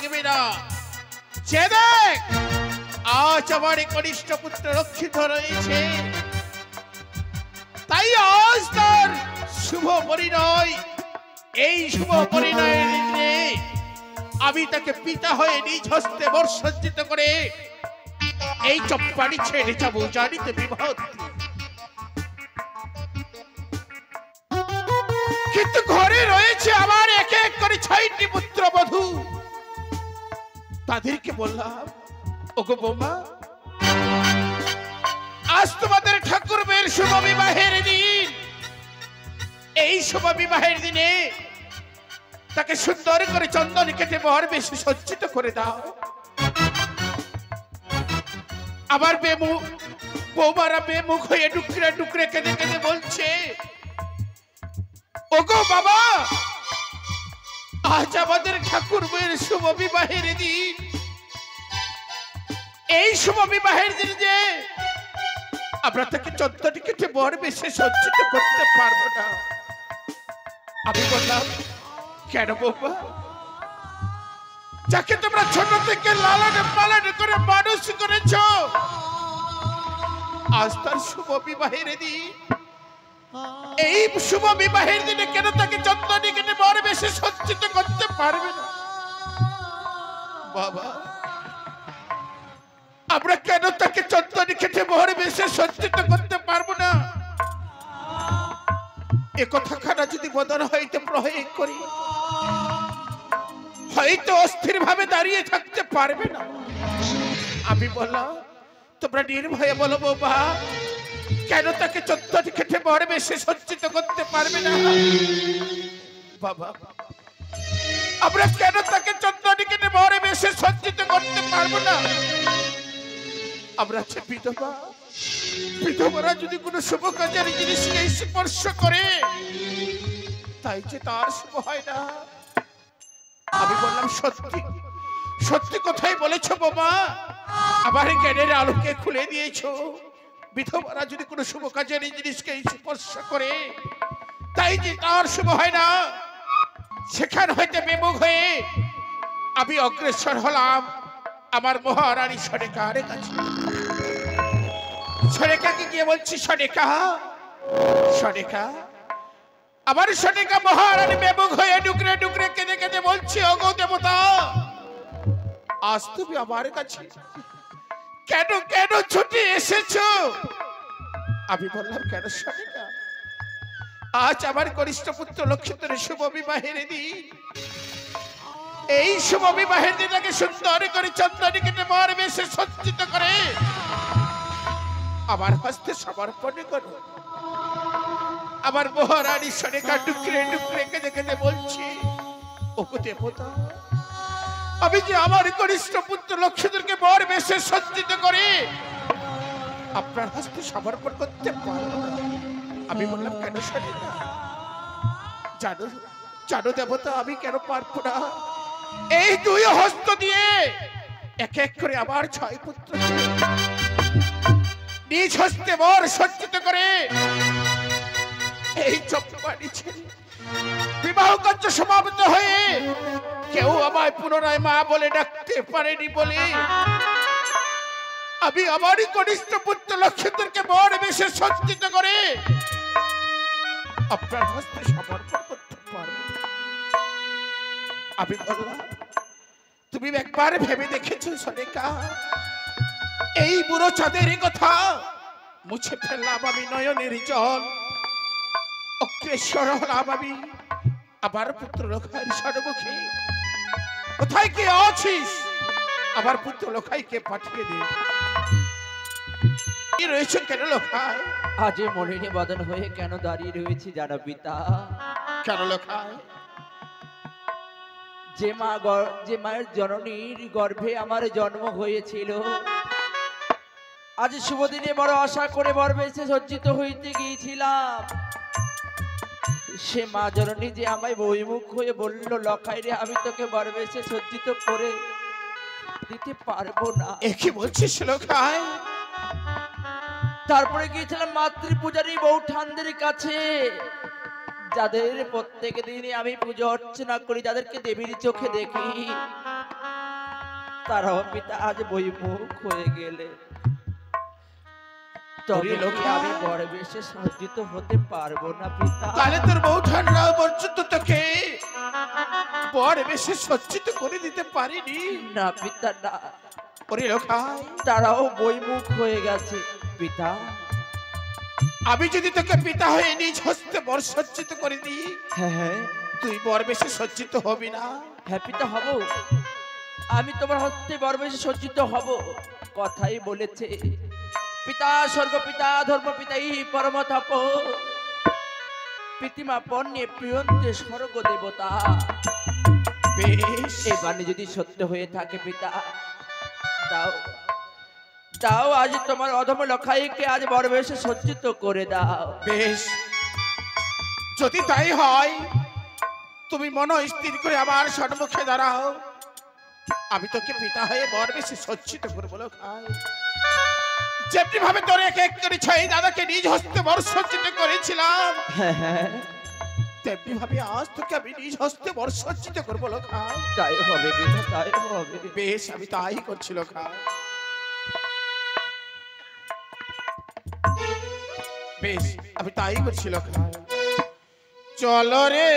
লাগবে না। যে দেখ আজ আমার কনিষ্ঠ পুত্র রক্ষিত রয়েছে, তাই আজ তার শুভ পরিণয়। এই শুভ পরিণয়ের দিনে আমি তাকে পিতা হয়ে নিজ হস্তে বর্ষজ্জিত করে এই চপ্পাড়ি ছেড়ে যাবো জানিতে বিবাহ। কিন্তু ঘরে রয়েছে আমার এক এক করে 6টি পুত্র বধূ। তাদেরকে বললাম, ওগো বৌমা, আজ তোমাদের ঠাকুর মেয়ের শুভ বিবাহের দিন। এই শুভ বিবাহের দিনে তাকে সুন্দর করে চন্দন কেটে বর বেশি সজ্জিত করে দাও। আবার বৌমারা বেমুখ হয়ে টুকরে টুকরে কেঁদে কেঁদে বলছে, ওগো বাবা, আজ আমাদের ঠাকুর মেয়ের শুভ বিবাহের দিন। এই শুভ বিবাহের দিন যে আমরা তাকে চন্দন কেটে বর বেশি সজ্জিত করতে পারবো না। আমি বললাম, কেন বাবা? যাকে তোমরা ছোট থেকে লালন পালন করে মানুষ করেছ, আজ তার শুভ বিবাহের দিন। এই শুভ বিবাহের দিনে কেন তাকে চন্দন কেটে বর বেশি সজ্জিত করতে পারবে না? বাবা, আমরা কেন তাকে চন্দন কেটে বর বেশি সজ্জিত করতে পারবো না? এ কথাখানা যদি বদল হইতে প্রয়োগ করি, হয়তো অস্থির ভাবে দাঁড়িয়ে থাকতে পারবে না। আমি বললাম, তোমরা নির্ভয়ে বলো বাবা, কেন তাকে চন্দন কেটে বর বেশি সজ্জিত করতে পারবে না? বাবা, আমরা কেন তাকে চন্দন কেটে বর বেশি সজ্জিত করতে পারবো না? আমরা বিধবা, বিধবারা যদি কোনো শুভ কাজের জিনিসকে স্পর্শ করে, তাই যে তার শুভ হয় না। আমি বললাম, সত্যি সত্যি কথাই বলেছো বাবা, আবার জ্ঞানের আলোকে খুলে দিয়েছো। বিধবারা যদি কোনো শুভ কাজের জিনিসকে স্পর্শ করে, তাই যে তার শুভ হয় না। সেখান হইতে বিমুখ হয়ে আমি অগ্রসর হলাম আমার মহারানী সরেকার কাছে। সরেকাকে গিয়ে বলছি, সরেকা, সরেকা, আমার সরেকা মহারানী বিমুখ হয়ে ডুকরে ডুকরে কেঁদে কেঁদে বলছি, ওগো দেবতা, আজ তুমি আমার কাছে কেন কেন ছুটে এসেছো? আমি বললাম, কেন সরেকা, আজ আমার কনিষ্ঠ পুত্র লক্ষিতের শুভ বিবাহের দিন। এই শুভ বিবাহের দিনকে সুন্দর করে চন্দন কেটে বর বেশি সজ্জিত করে আমার হস্তে সমর্পণ করো। আমার মহারানী সরেকা টুকরে টুকরে কেঁদে কেঁদে বলছি, ওগো দেবতা, আমি যে আমার কনিষ্ঠ পুত্র লক্ষিতেরকে বর বেশি সজ্জিত করে আপনার হস্তে সমর্পণ করতে পারবো না। আমি বললাম, কেন সরেকা? জানো জানো দেবতা, আমি কেন পারবো না? এই দুই হস্ত দিয়ে এক এক করে আমার 6 পুত্র নিজ হস্তে বর সজ্জিত করে এই চপ্পাড়ি ছেড়ে বিবাহ কার্য সমাপ্ত হয়ে কেউ আমায় পুনরায় মা বলে ডাকতে পারেনি বলে আমি আমারই কনিষ্ঠ পুত্র লক্ষিতেরকে বর বেশি সজ্জিত করে আপনার হস্তে সমর্পণ করতে পারবো। আমি বললাম, তুমি একবার ভেবে দেখেছো সরেকা? এই বুড়ো চাঁদের কথা মুছে ফেললাম আমি নয়নের জল, অগ্রসর হলাম আমি আমার পুত্র লোখার সর্বমুখী। কোথায় কে আছিস? আমার পুত্র লোখাইকে পাঠিয়ে দে। কি রয়েছে কেন লোখাই? আজ মলিনী বদন হয়ে কেন দাঁড়িয়ে রয়েছি জানো পিতা? কেন লোখাই? যে মায়ের জননীর গর্ভে আমার জন্ম হয়েছিল, আজ শুভ দিনে বড় আশা করে বর বেশে সজ্জিত হইতে গিয়েছিলাম। সে মা জননী যে আমায় বহিমুখ হয়ে বলল, লখাই রে, আমি তোকে বর বেশে সজ্জিত করে দিতে পারবো না। এ কি বলছিস লোখাই? তারপরে গিয়েছিলাম মাতৃ পূজারী বৌঠানদের কাছে, যাদের প্রত্যেক দিনে আমি পুজো অর্চনা করি, যাদেরকে দেবীর চোখে দেখি। তারাও পিতা আজ বইমুখ হয়ে গেলে তবে লোকে আমি বড় বেশে সজ্জিত হতে পারবো না পিতা। তাহলে তোর বউ ঠান্ডা পর্যন্ত তোকে বড় বেশি সজ্জিত করে দিতে পারিনি? না পিতা না, ওরে লোখাই তারাও বইমুখ হয়ে গেছে পিতা। আমি যদি তোকে পিতা হয়ে নিজ হস্তে বড় সজ্জিত করে দিই, হ্যাঁ তুই বড় বেশি সজ্জিত হবি না? হ্যাঁ পিতা হব, আমি তোমার হস্তে বড় বেশি সজ্জিত হব। কথাই বলেছে পিতা স্বর্গ পিতা ধর্ম পিতাই পরম তপ, প্রীতিমা পণ্যে প্রিয়ন্তে স্বর্গ দেবতা। বেশ, এই বাণী যদি সত্য হয়ে থাকে পিতা, দাও দাও আজ তোমার অধম লখাইকে আজ বড় বেশে সজ্জিত করে দাও। বেশ, যদি তাই হয় তুমি মন স্থির করে আমার সম্মুখে দাঁড়াও, আমি তোকে পিতা হয়ে বড় বেশি সজ্জিত করবো লোখাই। যেমনি ভাবে তোর এক এক করে ছয় দাদাকে নিজ হস্তে বড় সজ্জিত করেছিলাম, তেমনি ভাবে আজ তোকে আমি নিজ হস্তে বড় সজ্জিত করবো লোখাই। তাই হবে পিতা, তাই হবে। বেশ, আমি তাই করছি লোখাই। বেশ, আমি তাই করছি লোখাই। চলো রে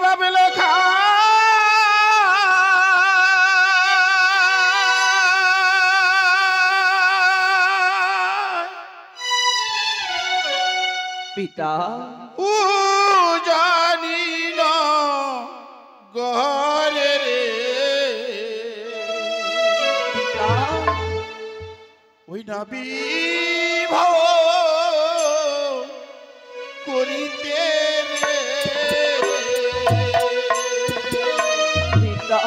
বাবে লোখাই, পিতা ও জানি না গরে রে, পিতা ওই না বিবাহ করিতে রে, পিতা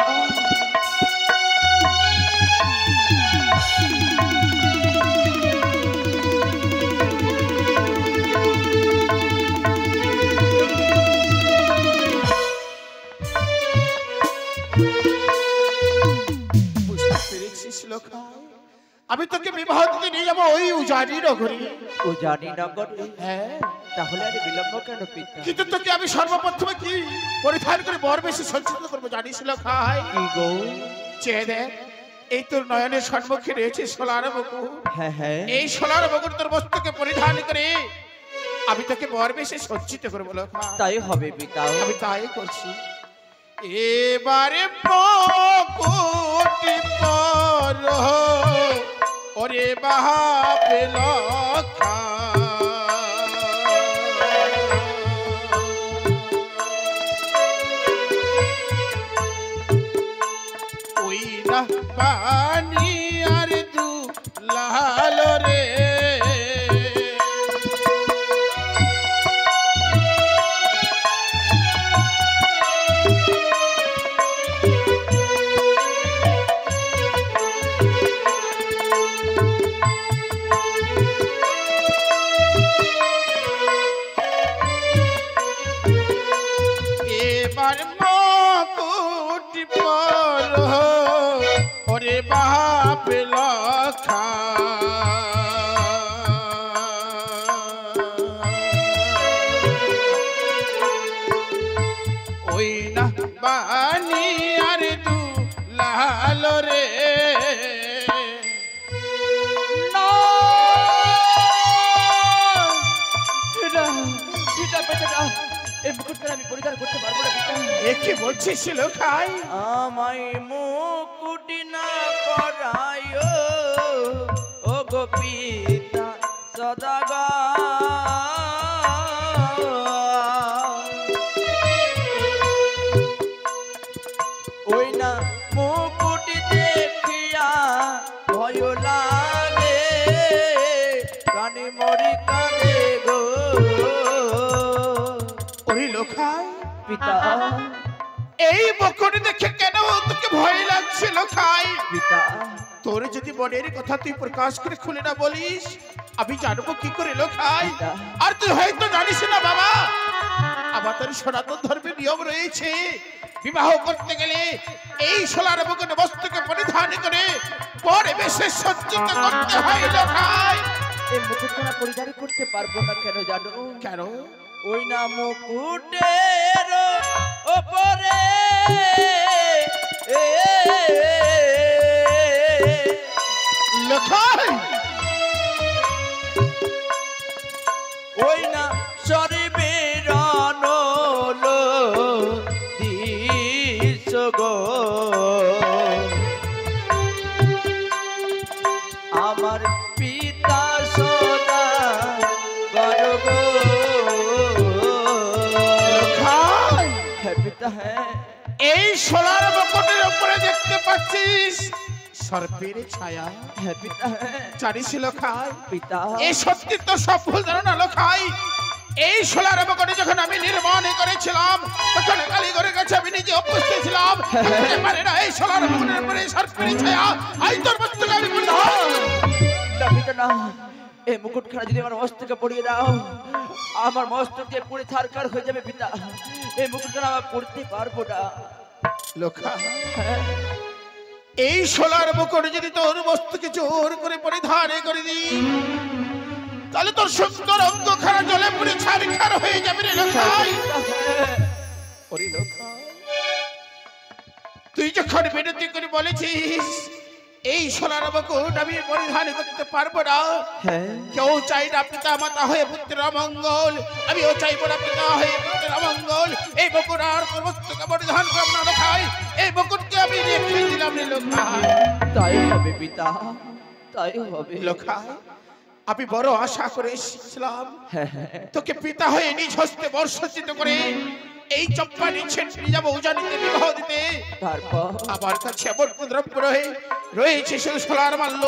আমি তোকে বিবাহ দিতে নিয়ে যাবো ওই উজানি নগরী। উজানি নগরী? হ্যাঁ। তাহলে আর বিলম্ব কেন পিতা? কিন্তু তোকে আমি সর্বপ্রথমে কি পরিধান করে বর বেশি সজ্জিত করবো জানিস লোখাই? কি গো? চেয়ে দেখ, এই তোর নয়নের সম্মুখে রয়েছে সোলার মুকুট। হ্যাঁ হ্যাঁ, এই সোলার মুকুট তোর বস্তুকে পরিধান করে আমি তোকে বর বেশি সজ্জিত করবো লোখাই। তাই হবে পিতা, আমি তাই করছি। এবারে মুকুটি পর ওরে বাপে লখা, ওই না পানি আর দু লাল রে, এবার মুকুট পর ওরে বাপ লখা, ওই না বানি আর দু লাল রে, আমি পরিধান করতে পারবো না পিতা। একে বলছিস লোখাই? আমায় মুকুটি না পরায় ও গো পিতা সদাগা, ওই না মুকুটি দেখিয়া ভয় লাগে প্রাণী মরি কাঁদে গো। ওই লোখাই পিতা এই মুকুট দেখে কেন তোকে ভয় লাগছে লোখাই? পিতা তোর যদি মনের কথা তুই প্রকাশ করে খুলে না বলিস, আমি জানবো কি করে লোখাই? আর তুই হয়তো জানিস না বাবা, আমাদের সনাতন ধর্মের নিয়ম রয়েছে, বিবাহ করতে গেলে এই সোলার মুকুট বস্তুকে পরিধান করে পরে বেশে সজ্জিত করতে হয় লোখাই। এই মুকুটখানা পরিধান করতে পারবো না কেন জানো? কেন? ওই না মুকুটের ওপরে লক্ষাই ওই না সর্বের নলো দিস গো আমার পিতা সদা গর্ব লক্ষাই হ্যাঁ পিতা হ্যাঁ এই সোলার মুকুটের উপরে দেখতে পাচ্ছিস সর্পের ছায়া। হ্যাঁ পিতা হ্যাঁ জানিস লক্ষাই পিতা এই সত্যি তো সব ভুল ধারণা লক্ষাই। এই সোলার মুকুটে যখন আমি নির্মাণ করেছিলাম তখন কালীঘরের কাছে আমি নিজে উপস্থিত ছিলাম। হতে পারে না এই সোলার মুকুটের উপরে সর্পের ছায়া। আই তোর মস্তকে আমি পরিধান না পিতা না এই মুকুটখানা যদি আমার মস্তকে পরিয়ে দাও আমার মস্তক যে পুড়ে থারকার হয়ে যাবে পিতা। এই মুকুটখানা আমার পড়তে পারবো না। লক্ষাই হ্যাঁ এই সোলার মুকুট যদি তোর মস্তকে জোর করে পরিধান করে দিই তাহলে তোর সুন্দর অঙ্গখানা জলে পুড়ে ছারখার হয়ে যাবে রে লক্ষাই। ওরে লক্ষাই তুই যখন বিনতি করে বলেছিস এই সোলার মুকুট আমি পরিধান করতে পারবো না, হ্যাঁ কেউ চাই না পিতা মাতা হয়ে পুত্রের অমঙ্গল, আমিও চাইবো না পিতা হয়ে পুত্রের অমঙ্গল। এই মুকুট আর তোর মস্তকে পরিধান করবো না লক্ষাই। এই মুকুটকে আমি রেখে দিলাম রে লক্ষাই। তাই হবে পিতা তাই হবে। লক্ষাই আমি বড় আশা করে এসেছিলাম হ্যাঁ হ্যাঁ তোকে পিতা হয়ে নিজ হস্তে বর্ষচিত করে এই চম্পা নিচ্ছে যাবো উজানিতে বিবাহ দিতে। তারপর আমার কাছে এমন দ্রব্য রয়েছে শুধু সোলার মাল্য।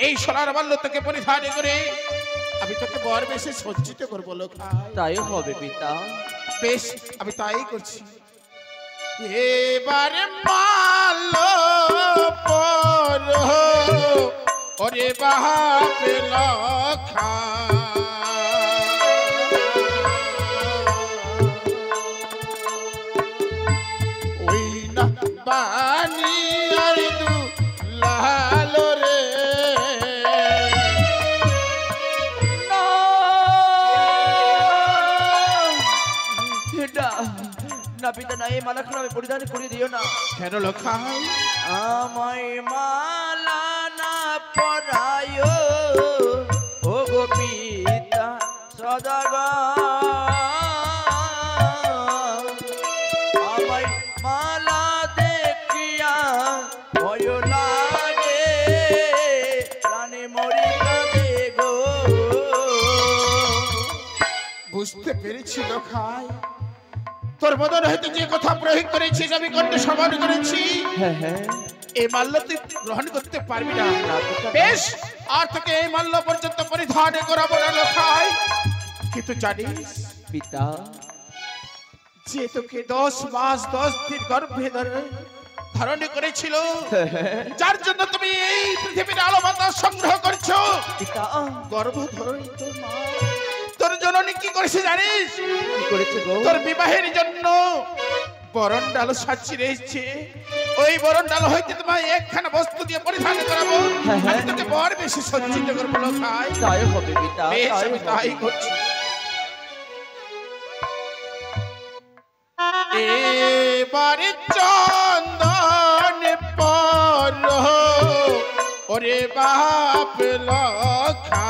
এই সোলার মাল্য তোকে পরিধান করে আমি তোকে বর বেশি সজ্জিত করবো লক্ষাই। তাই হবে পিতা। বেশ আমি তাই করছি। এবারে মাল্য পর ওরে বাপ লক্ষা ওই না বানি আর দু লালো রে না পিতা না এই মালাখানা আমি পরিধান করে দিও না। কেন লক্ষাই? আমায় মালা না পরায় ও গো পিতা সদাগা আমায় মালা দেখিয়া ভয় লাগে প্রাণে মরি কাঁদে গো। বুঝতে পেরেছি লক্ষাই তোর বদন হয়তো যে কথা প্রয়োগ করেছিস আমি কণ্ঠে সমান করেছি। হ্যাঁ হ্যাঁ এই মাল্য তুই গ্রহণ করতে পারবি না। না পিতা, না। বেশ আর তোকে এই মাল্য পর্যন্ত পরিধান করাবো না লক্ষাই। কিন্তু জানিস পিতা যে তোকে 10 মাস 10 দিন গর্ভে ধারণ করেছিল, যার জন্য তুমি এই পৃথিবীর আলো বাতাস সংগ্রহ করছো, পিতা গর্ভধারণী তোর মা তোর জননী কি করেছে জানিস? কি করেছে গো? তোর বিবাহের জন্য বরণ ডাল সাজিয়ে রেখেছে। ওই বরণ ডাল হইতে তোমায় একখানা বস্তু দিয়ে পরিধান করাবো। হ্যাঁ, হ্যাঁ। আমি তোকে বর বেশি সজ্জিত করবো লক্ষাই। তাই হবে পিতা বেশ তাই আমি হবে। তাই করছি। এবারে চন্দন পর ওরে বাপ লক্ষা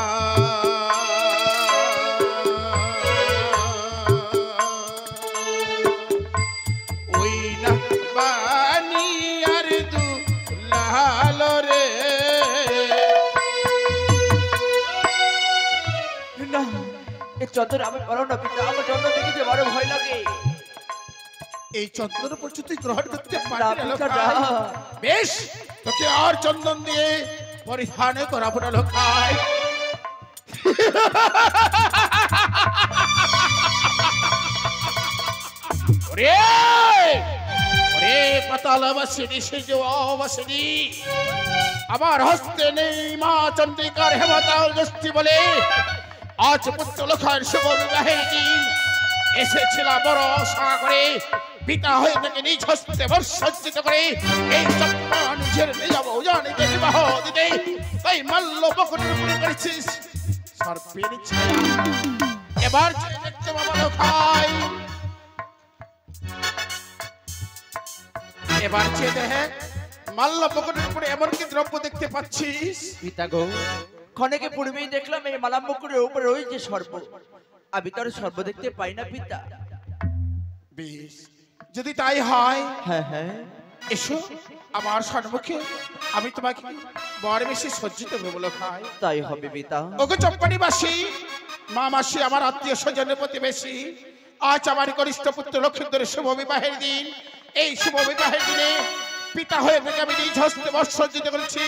ওই না বানি আর দু লালো রে না এই চন্দন আমি পারো না পিতা, আমার চন্দন দেখে যে বড় ভয় লাগে। এই চন্দন পর্যন্ত তুই গ্রহণ করতে না পারবি না পিতা, লক্ষাই। না। বেশ তোকে আর চন্দন দিয়ে পরিধান করাবো না লক্ষাই। ওরে ওরে পাতালবাসিনী সেজবাসিনী আমার হস্তে নেই মা চন্দ্রিকার হেমতাল দৃষ্টি বলে আজ পুত্র লক্ষার শুভ বিবাহের দিন এসেছিলাম বড় আশা করে পিতা হয়ে থেকে নিজ হস্তে বর্ষজ্জিত করে এই চক্র নিজের নিজাব উজানিতে বিবাহ দিতে তাই মাল্য বকুট পুরে করেছিস সর্পের ছায়া। এবার চেয়ে দেখতে বাবা লক্ষাই, এবার চেয়ে দেখ মাল্য মুকুটের উপরে এমন কি দ্রব্য দেখতে পাচ্ছিস? পিতা গো, ক্ষণেকে পূর্বেই দেখলাম এই মালাম্বকুরের উপরে ওই যে সর্প। আমি তো আর সর্প দেখতে পাই না পিতা। বেশ, যদি তাই হয় হ্যাঁ হ্যাঁ, এসো আমার সম্মুখে, আমি তোমাকে বর বেশি সজ্জিত করবো ভাই। তাই হবে পিতা। ওগো চম্পানিবাসী, মা মাসি, আমার আত্মীয় স্বজনের প্রতিবেশী, আজ আমার কনিষ্ঠ পুত্র লক্ষ্মীধরের শুভ বিবাহের দিন। এই শুভ বিবাহের দিনে পিতা হয়ে থেকে আমি নিজ হস্তে বর সজ্জিত করেছি।